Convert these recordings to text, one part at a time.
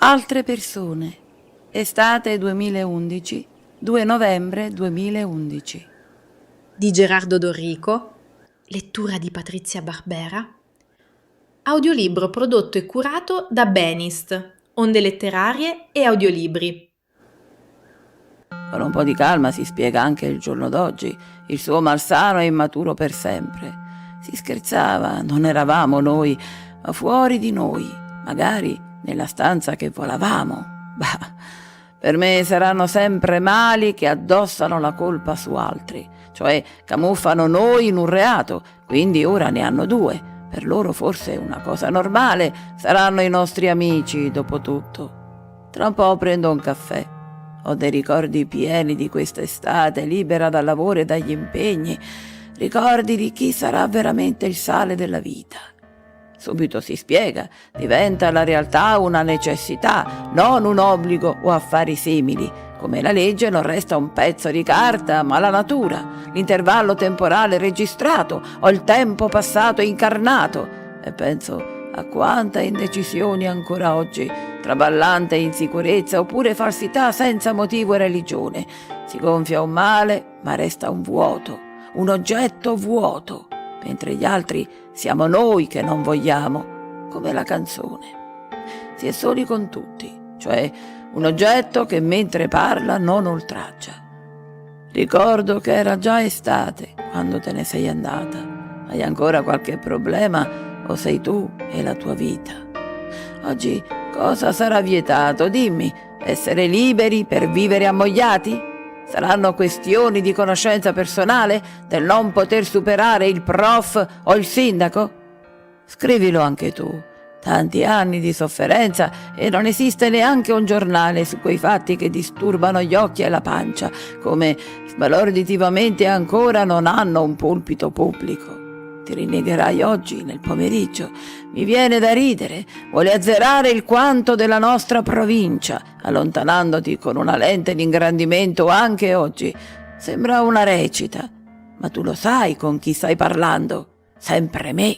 Altre persone. Estate 2011, 2 novembre 2011. Di Gerardo Dorico, lettura di Patrizia Barbera. Audiolibro prodotto e curato da Benist, Onde Letterarie e Audiolibri. Con un po' di calma si spiega anche il giorno d'oggi, il suo malsano e immaturo per sempre. Si scherzava, non eravamo noi, ma fuori di noi, magari nella stanza che volavamo. Bah, per me saranno sempre mali che addossano la colpa su altri, cioè camuffano noi in un reato, quindi ora ne hanno due. Per loro forse è una cosa normale, saranno i nostri amici, dopo tutto. Tra un po' prendo un caffè. Ho dei ricordi pieni di questa estate, libera dal lavoro e dagli impegni, ricordi di chi sarà veramente il sale della vita. Subito si spiega, diventa la realtà una necessità, non un obbligo o affari simili. Come la legge non resta un pezzo di carta, ma la natura, l'intervallo temporale registrato o il tempo passato incarnato. E penso a quanta indecisione ancora oggi, traballante insicurezza oppure falsità senza motivo e religione. Si gonfia un male, ma resta un vuoto, un oggetto vuoto, mentre gli altri siamo noi che non vogliamo, come la canzone. Si è soli con tutti, cioè un oggetto che mentre parla non oltraggia. Ricordo che era già estate quando te ne sei andata. Hai ancora qualche problema o sei tu e la tua vita? Oggi cosa sarà vietato? Dimmi, essere liberi per vivere ammogliati? Saranno questioni di conoscenza personale, del non poter superare il prof o il sindaco? Scrivilo anche tu. Tanti anni di sofferenza e non esiste neanche un giornale su quei fatti che disturbano gli occhi e la pancia, come sbalorditivamente ancora non hanno un pulpito pubblico. Ti rinnegherai oggi, nel pomeriggio. Mi viene da ridere. Vuole azzerare il quanto della nostra provincia, allontanandoti con una lente di ingrandimento anche oggi. Sembra una recita, ma tu lo sai con chi stai parlando. Sempre me.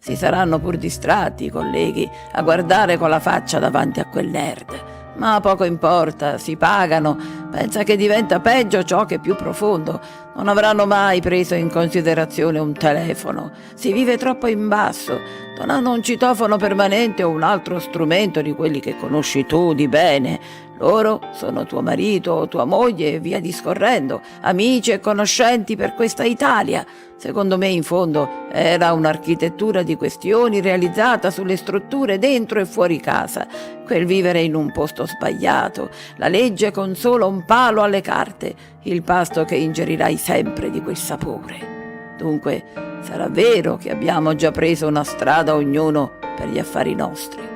Si saranno pur distratti i colleghi a guardare con la faccia davanti a quel nerd. Ma poco importa, si pagano. Pensa che diventa peggio ciò che è più profondo. Non avranno mai preso in considerazione un telefono. Si vive troppo in basso. Non hanno un citofono permanente o un altro strumento di quelli che conosci tu di bene. Loro sono tuo marito o tua moglie e via discorrendo, amici e conoscenti per questa Italia. Secondo me, in fondo, era un'architettura di questioni realizzata sulle strutture dentro e fuori casa. Quel vivere in un posto sbagliato, la legge con solo un palo alle carte, il pasto che ingerirai sempre di quel sapore. Dunque, sarà vero che abbiamo già preso una strada ognuno per gli affari nostri.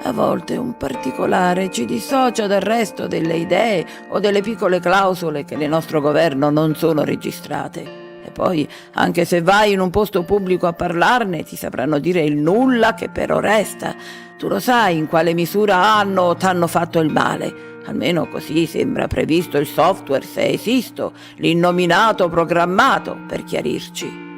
A volte un particolare ci dissocia dal resto delle idee o delle piccole clausole che nel nostro governo non sono registrate. E poi, anche se vai in un posto pubblico a parlarne, ti sapranno dire il nulla che però resta. Tu lo sai in quale misura hanno o t'hanno fatto il male. Almeno così sembra previsto il software, se esisto, l'innominato programmato, per chiarirci.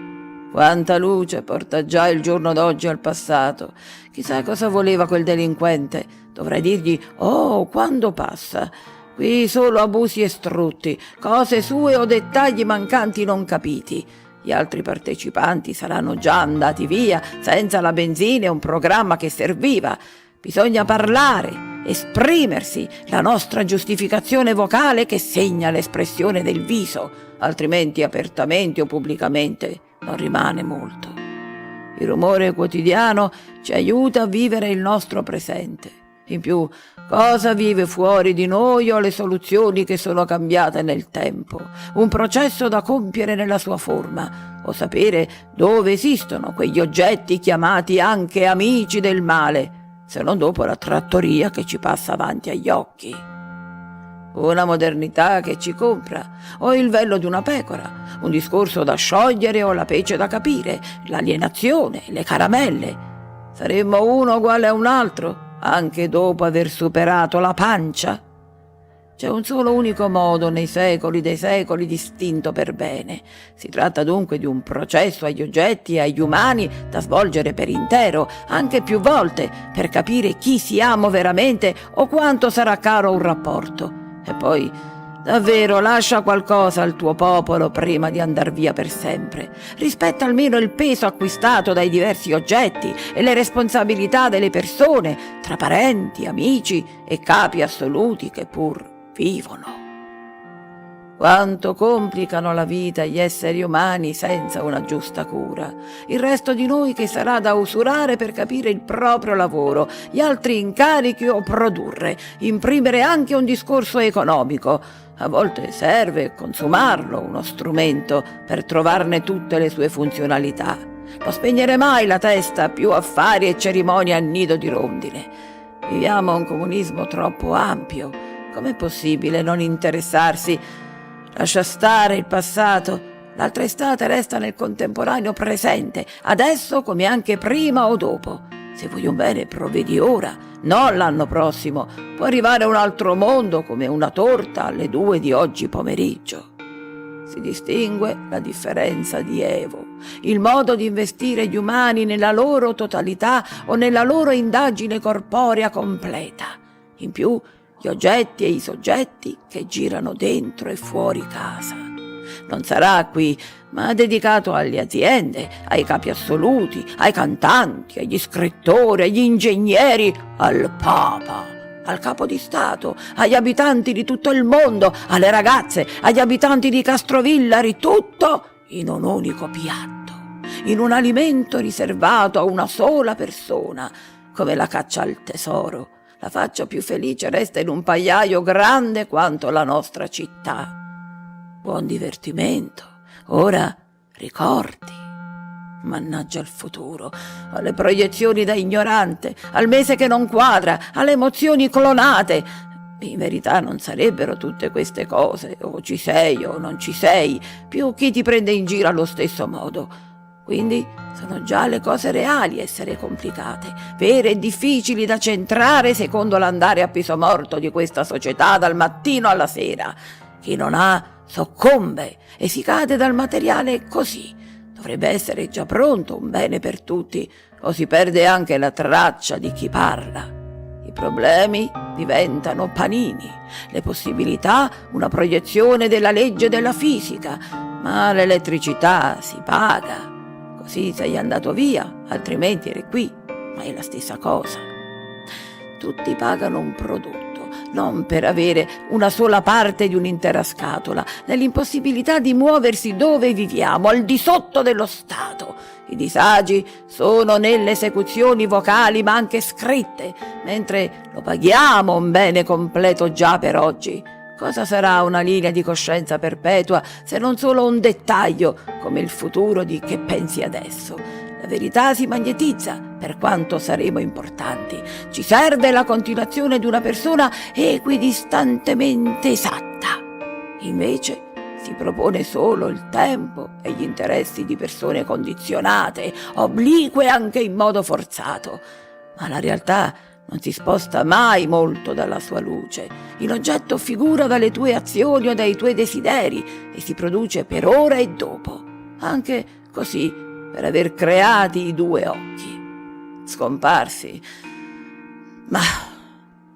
Quanta luce porta già il giorno d'oggi al passato. Chissà cosa voleva quel delinquente. Dovrei dirgli, oh, quando passa. Qui solo abusi e sfrutti, cose sue o dettagli mancanti non capiti. Gli altri partecipanti saranno già andati via, senza la benzina e un programma che serviva. Bisogna parlare, esprimersi, la nostra giustificazione vocale che segna l'espressione del viso, altrimenti apertamente o pubblicamente non rimane molto. Il rumore quotidiano ci aiuta a vivere il nostro presente. In più, cosa vive fuori di noi o le soluzioni che sono cambiate nel tempo? Un processo da compiere nella sua forma, o sapere dove esistono quegli oggetti chiamati anche amici del male, se non dopo la trattoria che ci passa avanti agli occhi. Una modernità che ci compra, o il vello di una pecora, un discorso da sciogliere o la pece da capire, l'alienazione, le caramelle. Saremmo uno uguale a un altro, anche dopo aver superato la pancia? C'è un solo unico modo nei secoli dei secoli distinto per bene. Si tratta dunque di un processo agli oggetti e agli umani da svolgere per intero, anche più volte, per capire chi siamo veramente o quanto sarà caro un rapporto. E poi, davvero, lascia qualcosa al tuo popolo prima di andar via per sempre. Rispetta almeno il peso acquistato dai diversi oggetti e le responsabilità delle persone, tra parenti, amici e capi assoluti che pur vivono. Quanto complicano la vita gli esseri umani senza una giusta cura. Il resto di noi che sarà da usurare per capire il proprio lavoro, gli altri incarichi o produrre, imprimere anche un discorso economico. A volte serve consumarlo, uno strumento, per trovarne tutte le sue funzionalità. Non spegnere mai la testa a più affari e cerimonie a nido di rondine. Viviamo un comunismo troppo ampio. Com'è possibile non interessarsi? Lascia stare il passato. L'altra estate resta nel contemporaneo presente, adesso come anche prima o dopo. Se vuoi un bene, provvedi ora, non l'anno prossimo. Può arrivare un altro mondo come una torta alle 2 di oggi pomeriggio. Si distingue la differenza di Evo, il modo di investire gli umani nella loro totalità o nella loro indagine corporea completa. In più, gli oggetti e i soggetti che girano dentro e fuori casa. Non sarà qui, ma dedicato alle aziende, ai capi assoluti, ai cantanti, agli scrittori, agli ingegneri, al Papa, al capo di Stato, agli abitanti di tutto il mondo, alle ragazze, agli abitanti di Castrovillari, tutto in un unico piatto, in un alimento riservato a una sola persona, come la caccia al tesoro. La faccia più felice resta in un pagliaio grande quanto la nostra città. Buon divertimento. Ora ricordi. Mannaggia il futuro, alle proiezioni da ignorante, al mese che non quadra, alle emozioni clonate. In verità non sarebbero tutte queste cose, o ci sei o non ci sei, più chi ti prende in giro allo stesso modo. Quindi sono già le cose reali essere complicate, vere e difficili da centrare secondo l'andare a peso morto di questa società dal mattino alla sera. Chi non ha soccombe e si cade dal materiale così. Dovrebbe essere già pronto un bene per tutti, o si perde anche la traccia di chi parla. I problemi diventano panini, le possibilità una proiezione della legge della fisica, ma l'elettricità si paga. Così sei andato via, altrimenti eri qui, ma è la stessa cosa. Tutti pagano un prodotto, non per avere una sola parte di un'intera scatola, nell'impossibilità di muoversi dove viviamo, al di sotto dello Stato. I disagi sono nelle esecuzioni vocali, ma anche scritte, mentre lo paghiamo un bene completo già per oggi. Cosa sarà una linea di coscienza perpetua se non solo un dettaglio come il futuro di che pensi adesso? La verità si magnetizza per quanto saremo importanti. Ci serve la continuazione di una persona equidistantemente esatta. Invece si propone solo il tempo e gli interessi di persone condizionate, oblique anche in modo forzato. Ma la realtà non si sposta mai molto dalla sua luce. Il oggetto figura dalle tue azioni o dai tuoi desideri e si produce per ora e dopo, anche così per aver creati i due occhi. Scomparsi, ma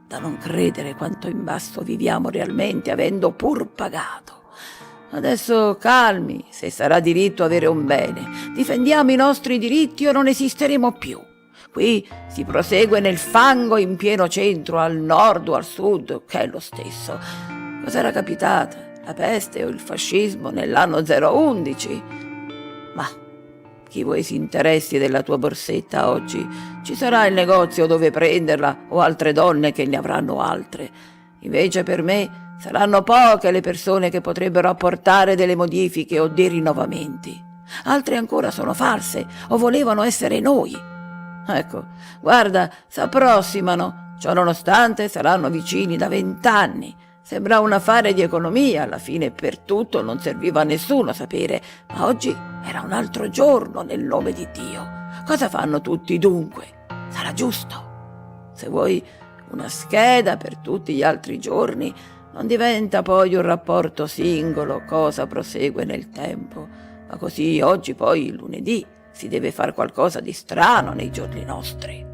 da non credere quanto in basso viviamo realmente, avendo pur pagato. Adesso calmi, se sarà diritto avere un bene. Difendiamo i nostri diritti o non esisteremo più. Qui si prosegue nel fango in pieno centro, al nord o al sud, che è lo stesso. Cos'era capitata? La peste o il fascismo nell'anno 011? Ma chi vuoi si interessi della tua borsetta oggi? Ci sarà il negozio dove prenderla o altre donne che ne avranno altre. Invece per me saranno poche le persone che potrebbero apportare delle modifiche o dei rinnovamenti. Altre ancora sono false o volevano essere noi. Ecco, guarda, s'approssimano. Ciò nonostante saranno vicini da 20 anni. Sembra un affare di economia, alla fine per tutto non serviva a nessuno sapere, ma oggi era un altro giorno nel nome di Dio. Cosa fanno tutti dunque? Sarà giusto. Se vuoi una scheda per tutti gli altri giorni, non diventa poi un rapporto singolo, cosa prosegue nel tempo, ma così oggi poi lunedì si deve fare qualcosa di strano nei giorni nostri.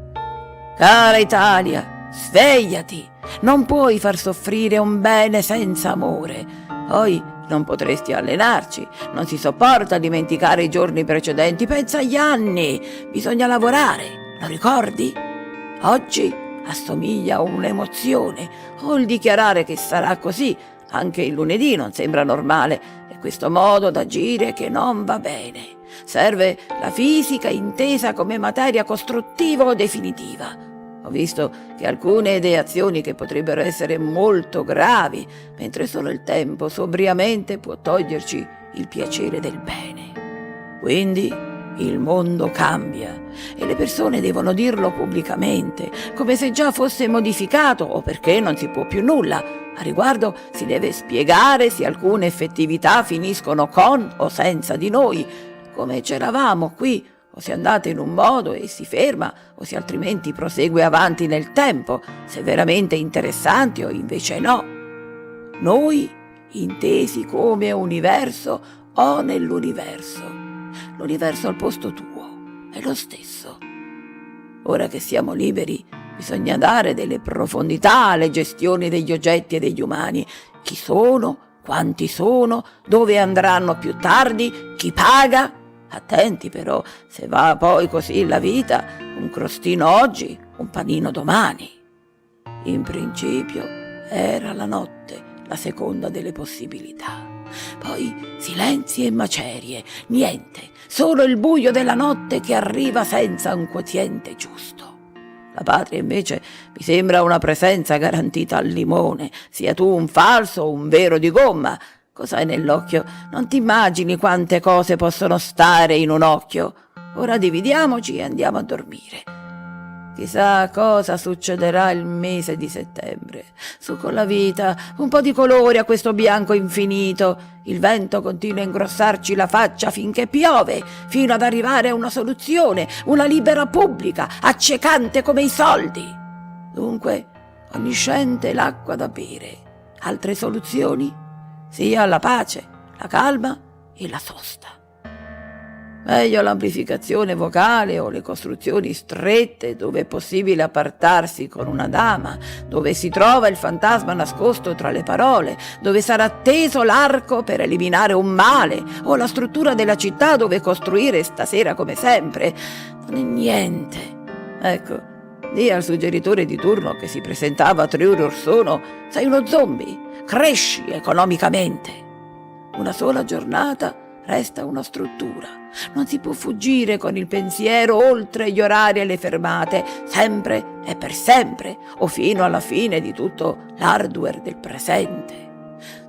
Cara Italia, svegliati! Non puoi far soffrire un bene senza amore. Poi non potresti allenarci, non si sopporta dimenticare i giorni precedenti, pensa agli anni, bisogna lavorare, lo ricordi? Oggi assomiglia a un'emozione, o il dichiarare che sarà così, anche il lunedì non sembra normale, è questo modo d'agire che non va bene. Serve la fisica intesa come materia costruttiva o definitiva. Ho visto che alcune ideazioni che potrebbero essere molto gravi, mentre solo il tempo sobriamente può toglierci il piacere del bene. Quindi il mondo cambia e le persone devono dirlo pubblicamente, come se già fosse modificato o perché non si può più nulla. A riguardo si deve spiegare se alcune effettività finiscono con o senza di noi, come c'eravamo qui, o se andate in un modo e si ferma, o se altrimenti prosegue avanti nel tempo, se veramente interessanti o invece no. Noi intesi come universo o nell'universo. L'universo al posto tuo è lo stesso. Ora che siamo liberi, bisogna dare delle profondità alle gestioni degli oggetti e degli umani. Chi sono? Quanti sono? Dove andranno più tardi? Chi paga? Attenti però, se va poi così la vita, un crostino oggi, un panino domani. In principio era la notte la seconda delle possibilità. Poi silenzi e macerie, niente, solo il buio della notte che arriva senza un quoziente giusto. La patria invece mi sembra una presenza garantita al limone, sia tu un falso o un vero di gomma. Cos'hai nell'occhio? Non ti immagini quante cose possono stare in un occhio. Ora dividiamoci e andiamo a dormire. Chissà cosa succederà il mese di settembre. Su con la vita, un po' di colore a questo bianco infinito. Il vento continua a ingrossarci la faccia finché piove, fino ad arrivare a una soluzione, una libera pubblica, accecante come i soldi. Dunque, onnisciente l'acqua da bere. Altre soluzioni? Sia la pace, la calma e la sosta. Meglio l'amplificazione vocale o le costruzioni strette dove è possibile appartarsi con una dama, dove si trova il fantasma nascosto tra le parole, dove sarà teso l'arco per eliminare un male, o la struttura della città dove costruire stasera come sempre. Non è niente. Ecco, dì al suggeritore di turno che si presentava 3 ore or sono: sei uno zombie. Cresci economicamente. Una sola giornata resta una struttura. Non si può fuggire con il pensiero oltre gli orari e le fermate, sempre e per sempre, o fino alla fine di tutto l'hardware del presente.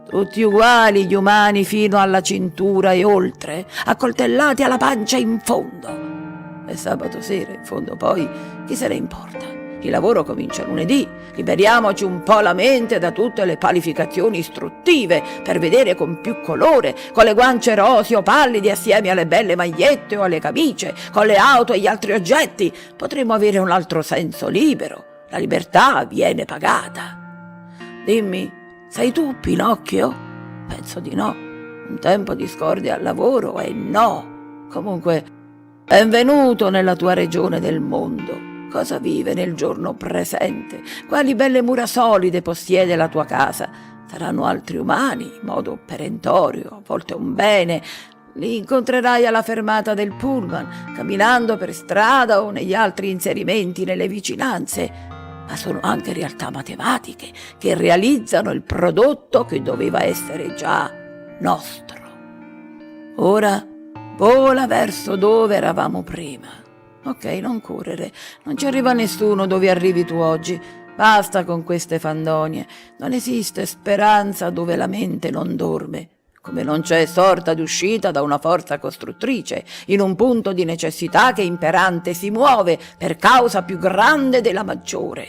Tutti uguali gli umani fino alla cintura e oltre, accoltellati alla pancia in fondo. E sabato sera, in fondo poi, chi se ne importa? Il lavoro comincia lunedì, liberiamoci un po' la mente da tutte le palificazioni istruttive per vedere con più colore, con le guance rosee o pallidi assieme alle belle magliette o alle camicie, con le auto e gli altri oggetti. Potremmo avere un altro senso libero. La libertà viene pagata. Dimmi, sei tu Pinocchio? Penso di no. Un tempo di discordia al lavoro e no. Comunque, benvenuto nella tua regione del mondo. Cosa vive nel giorno presente? Quali belle mura solide possiede la tua casa? Saranno altri umani, in modo perentorio, a volte un bene. Li incontrerai alla fermata del pullman, camminando per strada o negli altri inserimenti nelle vicinanze. Ma sono anche realtà matematiche che realizzano il prodotto che doveva essere già nostro. Ora vola verso dove eravamo prima. Ok, non correre, non ci arriva nessuno dove arrivi tu oggi. Basta con queste fandonie. Non esiste speranza dove la mente non dorme, come non c'è sorta di uscita da una forza costruttrice, in un punto di necessità che imperante si muove per causa più grande della maggiore.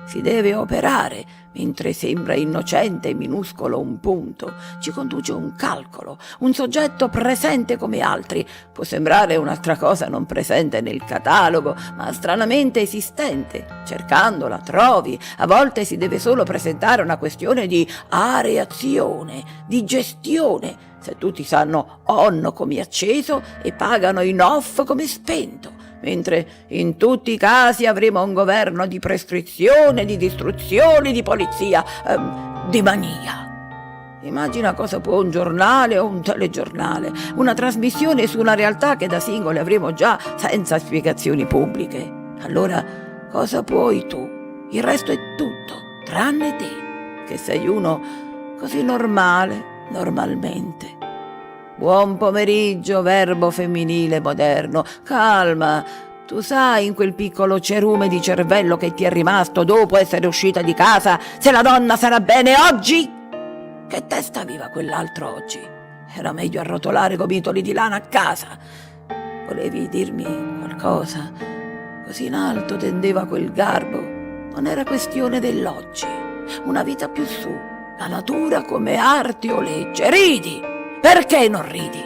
si deve operare, mentre sembra innocente e minuscolo un punto. Ci conduce un calcolo, un soggetto presente come altri. Può sembrare un'altra cosa non presente nel catalogo, ma stranamente esistente. Cercandola trovi. A volte si deve solo presentare una questione di areazione, di gestione. Se tutti sanno on come acceso e pagano in off come spento, mentre in tutti i casi avremo un governo di prescrizione, di distruzione, di polizia, di mania. Immagina cosa può un giornale o un telegiornale, una trasmissione su una realtà che da singoli avremo già senza spiegazioni pubbliche. Allora cosa puoi tu? Il resto è tutto, tranne te, che sei uno così normale, normalmente. Buon pomeriggio, verbo femminile moderno. Calma, tu sai in quel piccolo cerume di cervello che ti è rimasto dopo essere uscita di casa se la donna sarà bene oggi? Che testa aveva quell'altro oggi? Era meglio arrotolare gomitoli di lana a casa. Volevi dirmi qualcosa? Così in alto tendeva quel garbo. Non era questione dell'oggi. Una vita più su. La natura come arte o legge. Ridi! Perché non ridi?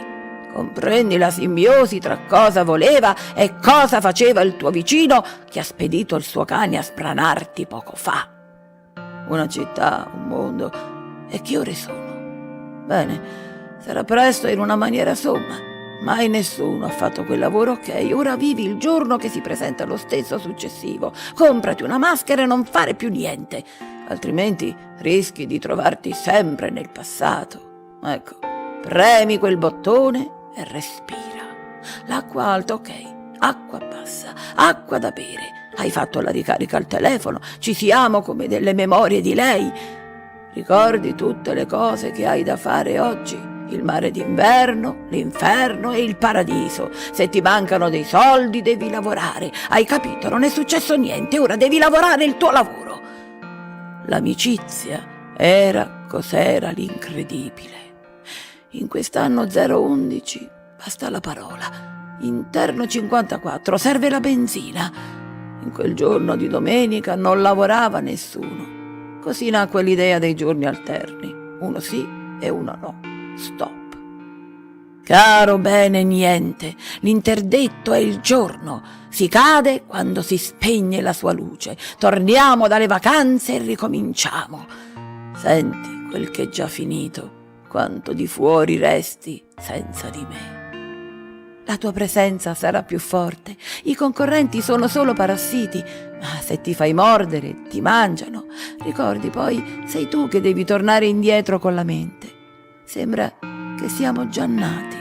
Comprendi la simbiosi tra cosa voleva e cosa faceva il tuo vicino che ha spedito il suo cane a spranarti poco fa. Una città, un mondo. E che ore sono? Bene, sarà presto in una maniera somma. Mai nessuno ha fatto quel lavoro, ok? Ora vivi il giorno che si presenta lo stesso successivo. Comprati una maschera e non fare più niente, altrimenti rischi di trovarti sempre nel passato. Ecco, premi quel bottone e respira. L'acqua alta, ok, acqua bassa, acqua da bere. Hai fatto la ricarica al telefono, ci siamo come delle memorie di lei. Ricordi tutte le cose che hai da fare oggi? Il mare d'inverno, l'inferno e il paradiso. Se ti mancano dei soldi devi lavorare. Hai capito? Non è successo niente, ora devi lavorare il tuo lavoro. L'amicizia era cos'era l'incredibile. In quest'anno 011 basta la parola. Interno 54 serve la benzina. In quel giorno di domenica non lavorava nessuno. Così nacque l'idea dei giorni alterni. Uno sì e uno no. Stop. Caro bene niente, l'interdetto è il giorno. Si cade quando si spegne la sua luce. Torniamo dalle vacanze e ricominciamo. Senti quel che è già finito, quanto di fuori resti senza di me. La tua presenza sarà più forte. I concorrenti sono solo parassiti, ma se ti fai mordere ti mangiano. Ricordi poi, sei tu che devi tornare indietro con la mente. Sembra che siamo già nati.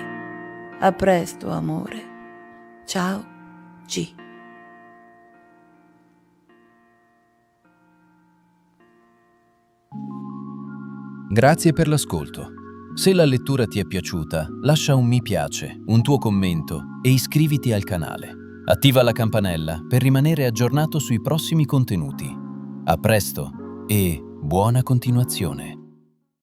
A presto, amore. Ciao, G. Grazie per l'ascolto. Se la lettura ti è piaciuta, lascia un mi piace, un tuo commento e iscriviti al canale. Attiva la campanella per rimanere aggiornato sui prossimi contenuti. A presto e buona continuazione.